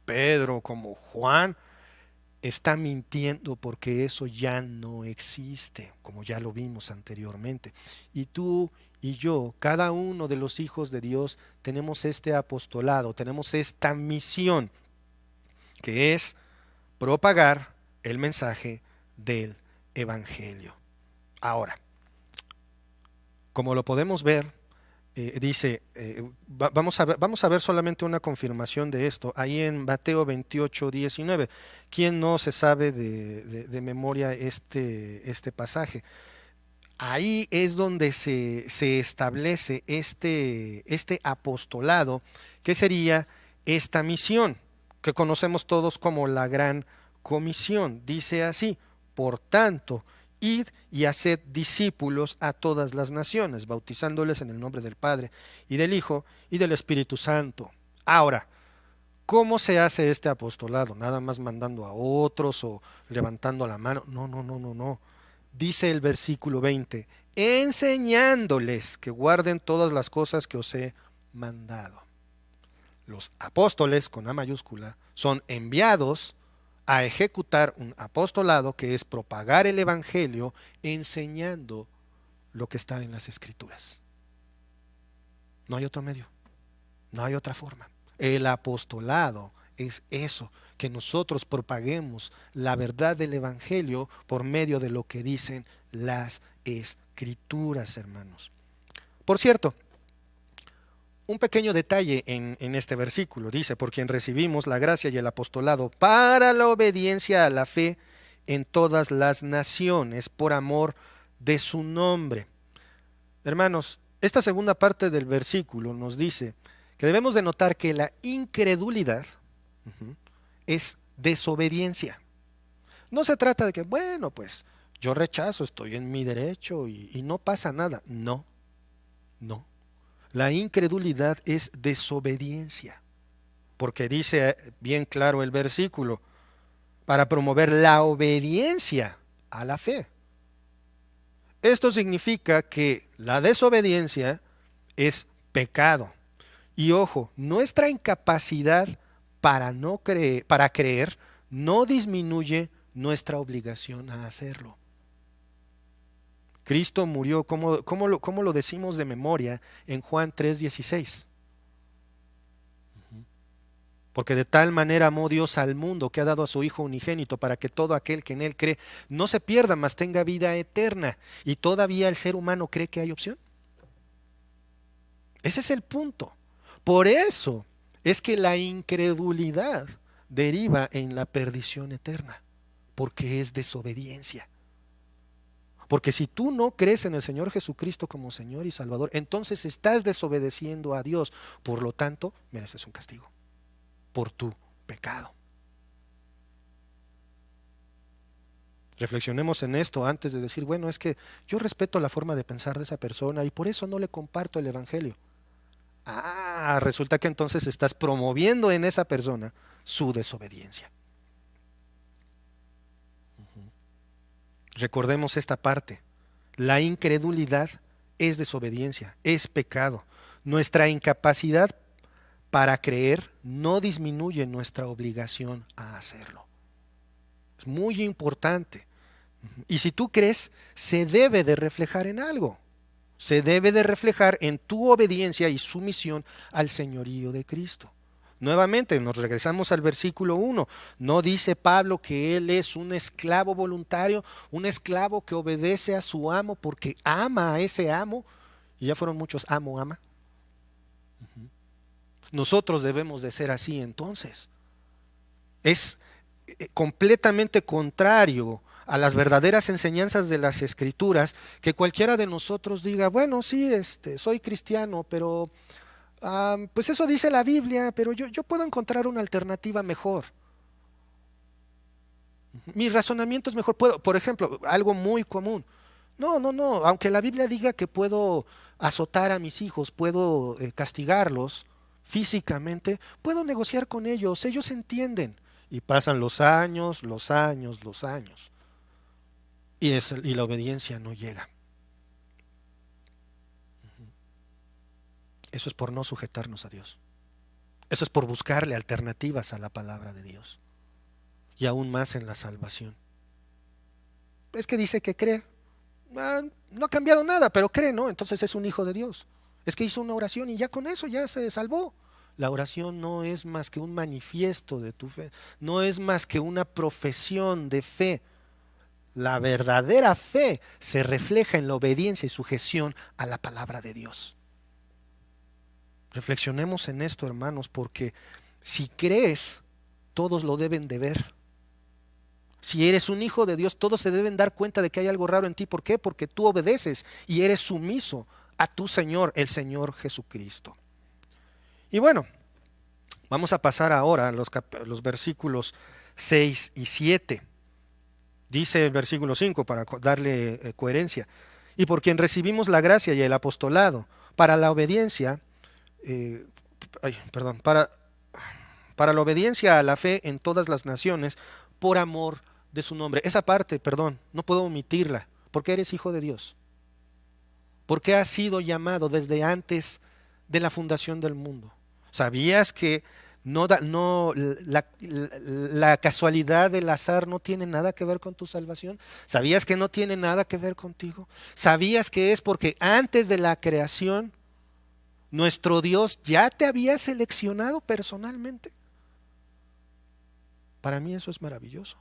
Pedro, como Juan, está mintiendo, porque eso ya no existe, como ya lo vimos anteriormente. Y tú y yo, cada uno de los hijos de Dios, tenemos este apostolado, tenemos esta misión, que es propagar el mensaje del evangelio. Ahora, como lo podemos ver, dice, vamos a ver solamente una confirmación de esto, ahí en Mateo 28, 19. ¿Quién no se sabe de memoria este pasaje? ahí es donde se establece este apostolado, que sería esta misión, que conocemos todos como la Gran Comisión. Dice así: por tanto, id y haced discípulos a todas las naciones, bautizándoles en el nombre del Padre y del Hijo y del Espíritu Santo. Ahora, ¿cómo se hace este apostolado? Nada más mandando a otros o levantando la mano. No, no, no, no, no. Dice el versículo 20: enseñándoles que guarden todas las cosas que os he mandado. Los apóstoles, con A mayúscula, son enviados a ejecutar un apostolado, que es propagar el evangelio enseñando lo que está en las escrituras. No hay otro medio, no hay otra forma. El apostolado es eso, que nosotros propaguemos la verdad del evangelio por medio de lo que dicen las escrituras, hermanos. Por cierto, un pequeño detalle en este versículo. Dice: por quien recibimos la gracia y el apostolado para la obediencia a la fe en todas las naciones, por amor de su nombre. Hermanos, esta segunda parte del versículo nos dice que debemos de notar que la incredulidad es desobediencia. No se trata de que, bueno, pues yo rechazo, estoy en mi derecho y no pasa nada. No, no. La incredulidad es desobediencia, porque dice bien claro el versículo: para promover la obediencia a la fe. Esto significa que la desobediencia es pecado. Y ojo, nuestra incapacidad para creer no disminuye nuestra obligación a hacerlo. Cristo murió, ¿cómo lo decimos de memoria en Juan 3:16? Porque de tal manera amó Dios al mundo, que ha dado a su Hijo unigénito, para que todo aquel que en él cree no se pierda, mas tenga vida eterna. ¿Y todavía el ser humano cree que hay opción? Ese es el punto. Por eso es que la incredulidad deriva en la perdición eterna, porque es desobediencia. Porque si tú no crees en el Señor Jesucristo como Señor y Salvador, entonces estás desobedeciendo a Dios. Por lo tanto, mereces un castigo por tu pecado. Reflexionemos en esto antes de decir, bueno, es que yo respeto la forma de pensar de esa persona y por eso no le comparto el evangelio. Resulta que entonces estás promoviendo en esa persona su desobediencia. Recordemos esta parte. La incredulidad es desobediencia, es pecado. Nuestra incapacidad para creer no disminuye nuestra obligación a hacerlo. Es muy importante. Y si tú crees, se debe de reflejar en algo. Se debe de reflejar en tu obediencia y sumisión al señorío de Cristo. Nuevamente nos regresamos al versículo 1. No dice Pablo que él es un esclavo voluntario, un esclavo que obedece a su amo porque ama a ese amo. Y ya fueron muchos amo, ama. Nosotros debemos de ser así entonces. Es completamente contrario a las verdaderas enseñanzas de las Escrituras que cualquiera de nosotros diga, bueno, sí, soy cristiano, pero pues eso dice la Biblia, pero yo puedo encontrar una alternativa mejor. Mi razonamiento es mejor. Por ejemplo, algo muy común. No, no, no. Aunque la Biblia diga que puedo azotar a mis hijos, puedo castigarlos físicamente, puedo negociar con ellos. Ellos entienden. Y pasan los años, los años, los años. Y la obediencia no llega. Eso es por no sujetarnos a Dios. Eso es por buscarle alternativas a la palabra de Dios. Y aún más en la salvación. Es que dice que cree. No ha cambiado nada, pero cree, ¿no? Entonces es un hijo de Dios. Es que hizo una oración y ya con eso ya se salvó. La oración no es más que un manifiesto de tu fe. No es más que una profesión de fe. La verdadera fe se refleja en la obediencia y sujeción a la palabra de Dios. Reflexionemos en esto, hermanos, porque si crees, todos lo deben de ver. Si eres un hijo de Dios, todos se deben dar cuenta de que hay algo raro en ti. ¿Por qué? Porque tú obedeces y eres sumiso a tu Señor, el Señor Jesucristo. Y bueno, vamos a pasar ahora a los versículos 6 y 7. Dice el versículo 5 para darle coherencia. Y por quien recibimos la gracia y el apostolado para la obediencia, para la obediencia a la fe en todas las naciones, por amor de su nombre. Esa parte, perdón, no puedo omitirla, porque eres hijo de Dios. Porque has sido llamado desde antes de la fundación del mundo. ¿Sabías que la casualidad del azar no tiene nada que ver con tu salvación? ¿Sabías que no tiene nada que ver contigo? ¿Sabías que es porque antes de la creación nuestro Dios ya te había seleccionado personalmente? Para mí eso es maravilloso.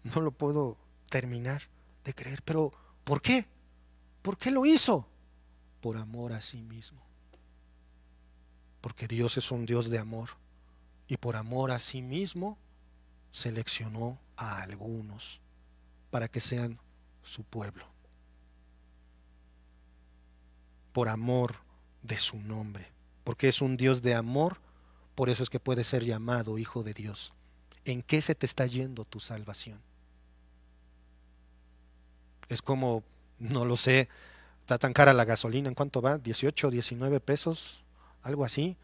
No lo puedo terminar de creer. Pero ¿por qué? ¿Por qué lo hizo? Por amor a sí mismo. Porque Dios es un Dios de amor. Y por amor a sí mismo seleccionó a algunos para que sean su pueblo. Por amor de su nombre. Porque es un Dios de amor, por eso es que puede ser llamado hijo de Dios. ¿En qué se te está yendo tu salvación? Es como, no lo sé, está tan cara la gasolina, ¿en cuánto va? 18, 19 pesos, algo así.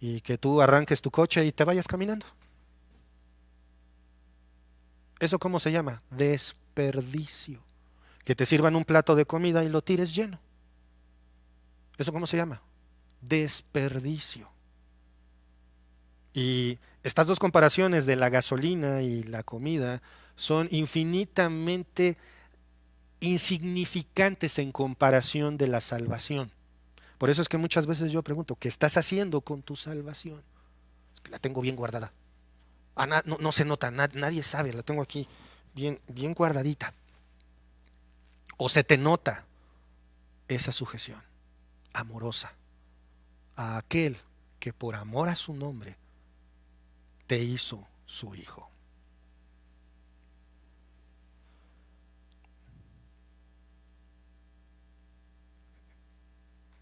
Y que tú arranques tu coche y te vayas caminando. ¿Eso cómo se llama? Desperdicio. Que te sirvan un plato de comida y lo tires lleno. ¿Eso cómo se llama? Desperdicio. Y estas dos comparaciones de la gasolina y la comida son infinitamente insignificantes en comparación de la salvación. Por eso es que muchas veces yo pregunto, ¿qué estás haciendo con tu salvación? La tengo bien guardada. No se nota, nadie sabe, la tengo aquí bien, bien guardadita. O se te nota esa sujeción amorosa a aquel que por amor a su nombre te hizo su hijo.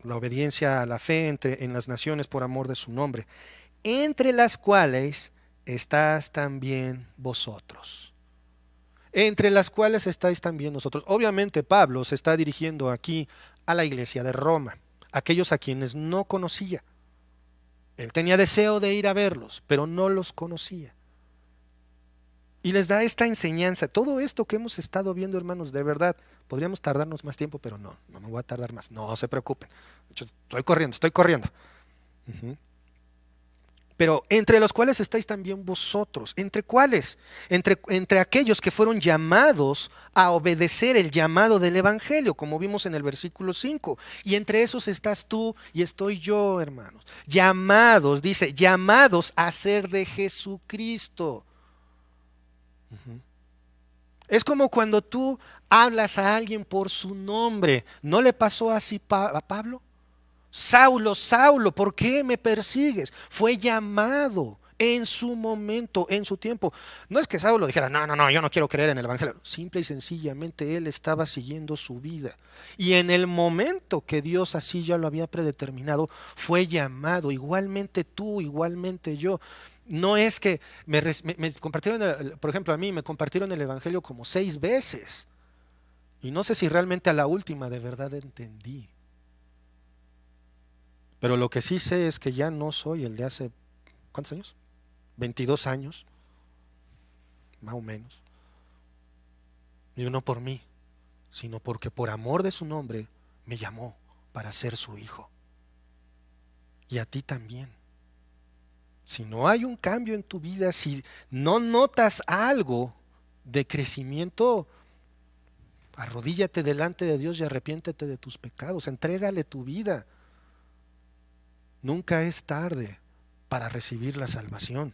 La obediencia a la fe en las naciones por amor de su nombre, entre las cuales estás también vosotros. Entre las cuales estáis también nosotros. Obviamente Pablo se está dirigiendo aquí a la iglesia de Roma, aquellos a quienes no conocía. Él tenía deseo de ir a verlos, pero no los conocía. Y les da esta enseñanza. Todo esto que hemos estado viendo, hermanos, de verdad, podríamos tardarnos más tiempo, pero no me voy a tardar más. No se preocupen. Yo estoy corriendo. Pero entre los cuales estáis también vosotros. ¿Entre cuáles? Entre aquellos que fueron llamados a obedecer el llamado del Evangelio, como vimos en el versículo 5. Y entre esos estás tú y estoy yo, hermanos. Llamados, dice, llamados a ser de Jesucristo. Es como cuando tú hablas a alguien por su nombre. ¿No le pasó así a Pablo? Saulo, Saulo, ¿por qué me persigues? Fue llamado en su momento, en su tiempo. No es que Saulo dijera, no, yo no quiero creer en el Evangelio. Simple y sencillamente él estaba siguiendo su vida. Y en el momento que Dios así ya lo había predeterminado, fue llamado. Igualmente tú, igualmente yo. No es que me compartieron, por ejemplo, a mí me compartieron el Evangelio como 6 veces. Y no sé si realmente a la última de verdad entendí. Pero lo que sí sé es que ya no soy el de hace, ¿cuántos años? 22 años, más o menos. Y no por mí, sino porque por amor de su nombre me llamó para ser su hijo. Y a ti también. Si no hay un cambio en tu vida, si no notas algo de crecimiento, arrodíllate delante de Dios y arrepiéntete de tus pecados. Entrégale tu vida. Nunca es tarde para recibir la salvación.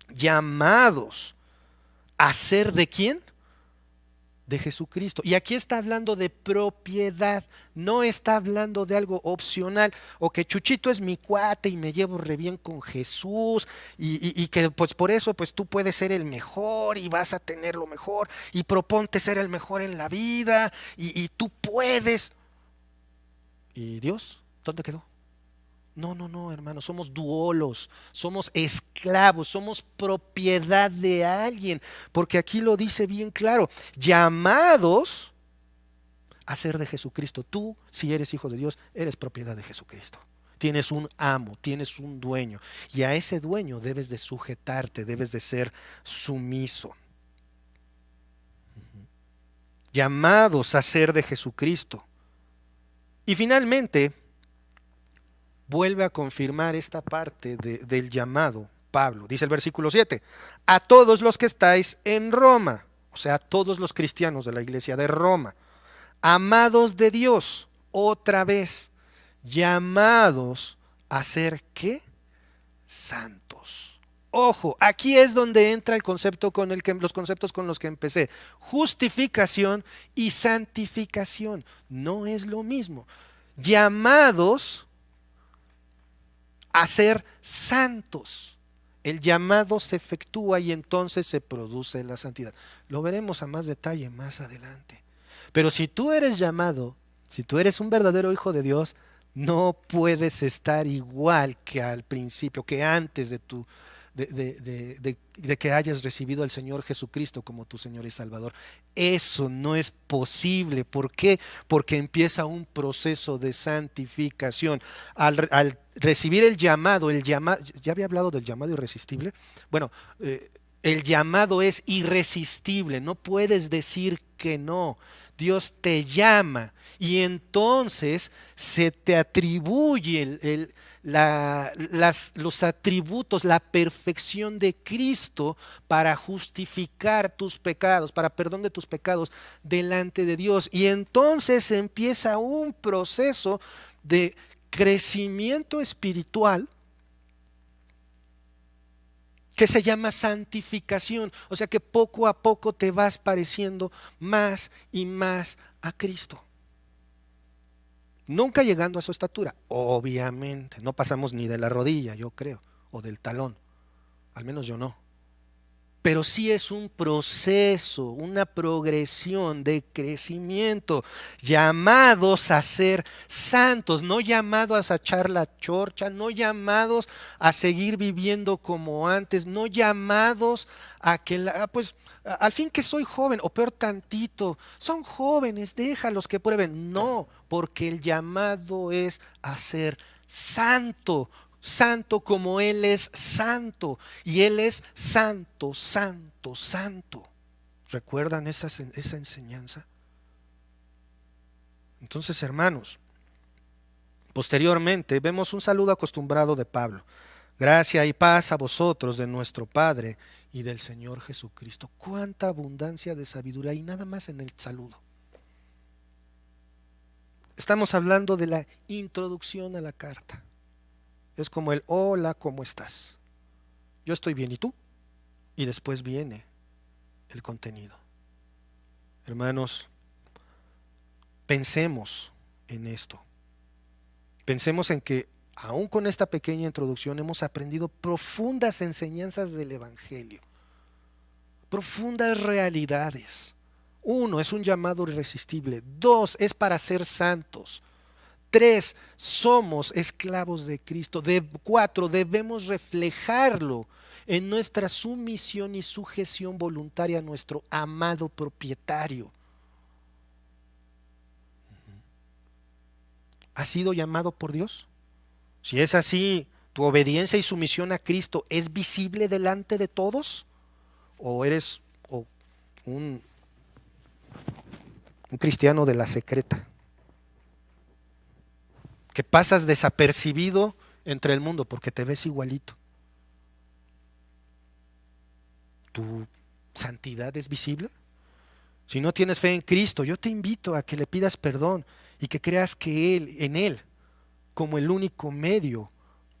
Llamados a ser ¿de quién? de Jesucristo. Y aquí está hablando de propiedad, no está hablando de algo opcional, o que Chuchito es mi cuate y me llevo re bien con Jesús, y que pues por eso pues tú puedes ser el mejor y vas a tener lo mejor, y proponte ser el mejor en la vida, y tú puedes. ¿Y Dios? ¿Dónde quedó? No, no, no, hermano, somos duolos, somos esclavos, somos propiedad de alguien, porque aquí lo dice bien claro, llamados a ser de Jesucristo. Tú, si eres hijo de Dios, eres propiedad de Jesucristo. Tienes un amo, tienes un dueño, y a ese dueño debes de sujetarte, debes de ser sumiso. Llamados a ser de Jesucristo. Y finalmente, vuelve a confirmar esta parte del llamado Pablo. Dice el versículo 7, a todos los que estáis en Roma, o sea, a todos los cristianos de la iglesia de Roma, amados de Dios, otra vez, llamados a ser ¿qué? Santos. Ojo, aquí es donde entra el concepto con el que, los conceptos con los que empecé. Justificación y santificación. No es lo mismo. Llamados a ser santos. El llamado se efectúa y entonces se produce la santidad. Lo veremos a más detalle más adelante. Pero si tú eres llamado, si tú eres un verdadero hijo de Dios, no puedes estar igual que al principio, que antes de que hayas recibido al Señor Jesucristo como tu Señor y Salvador. Eso no es posible. ¿Por qué? Porque empieza un proceso de santificación. Al recibir el llamado, ya había hablado del llamado irresistible. Bueno, el llamado es irresistible, no puedes decir que no. Dios te llama y entonces se te atribuye los atributos, la perfección de Cristo para justificar tus pecados, para perdón de tus pecados delante de Dios. Y entonces empieza un proceso de crecimiento espiritual que se llama santificación, o sea que poco a poco te vas pareciendo más y más a Cristo. Nunca llegando a su estatura, obviamente, no pasamos ni de la rodilla, yo creo, o del talón, al menos yo no. Pero sí es un proceso, una progresión de crecimiento, llamados a ser santos, no llamados a echar la chorcha, no llamados a seguir viviendo como antes, no llamados a que, pues, al fin que soy joven, o peor tantito, son jóvenes, déjalos que prueben. No, porque el llamado es a ser santo. Santo como Él es santo. Y Él es santo, santo, santo. ¿Recuerdan esa enseñanza? Entonces, hermanos, posteriormente vemos un saludo acostumbrado de Pablo. Gracia y paz a vosotros de nuestro Padre y del Señor Jesucristo. Cuánta abundancia de sabiduría y nada más en el saludo. Estamos hablando de la introducción a la carta. Es como el hola, ¿cómo estás? Yo estoy bien, ¿y tú? Y después viene el contenido. Hermanos, pensemos en esto. Pensemos en que aún con esta pequeña introducción hemos aprendido profundas enseñanzas del Evangelio, profundas realidades. 1, es un llamado irresistible. 2, es para ser santos. 3, somos esclavos de Cristo. 4, debemos reflejarlo en nuestra sumisión y sujeción voluntaria a nuestro amado propietario. ¿Has sido llamado por Dios? Si es así, ¿tu obediencia y sumisión a Cristo es visible delante de todos? ¿O eres un cristiano de la secreta, que pasas desapercibido entre el mundo porque te ves igualito? ¿Tu santidad es visible? Si no tienes fe en Cristo, yo te invito a que le pidas perdón y que creas que en Él, como el único medio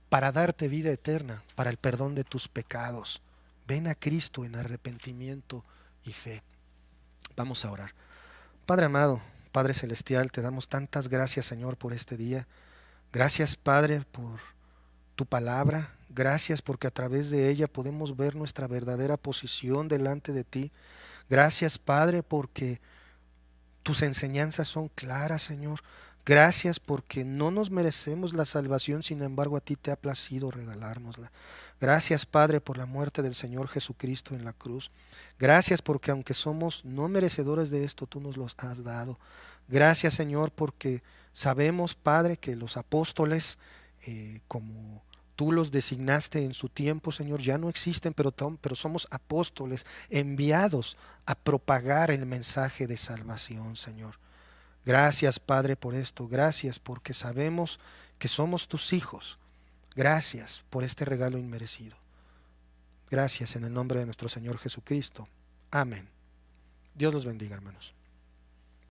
para darte vida eterna, para el perdón de tus pecados. Ven a Cristo en arrepentimiento y fe. Vamos a orar. Padre amado, Padre celestial, te damos tantas gracias, Señor, por este día. Gracias, Padre, por tu palabra. Gracias porque a través de ella podemos ver nuestra verdadera posición delante de ti. Gracias, Padre, porque tus enseñanzas son claras, Señor. Gracias porque no nos merecemos la salvación, sin embargo a ti te ha placido regalárnosla. Gracias, Padre, por la muerte del Señor Jesucristo en la cruz. Gracias porque aunque somos no merecedores de esto, tú nos los has dado. Gracias, Señor, porque sabemos, Padre, que los apóstoles, como tú los designaste en su tiempo, Señor, ya no existen, pero somos apóstoles enviados a propagar el mensaje de salvación, Señor. Gracias, Padre, por esto. Gracias porque sabemos que somos tus hijos. Gracias por este regalo inmerecido. Gracias en el nombre de nuestro Señor Jesucristo. Amén. Dios los bendiga, hermanos.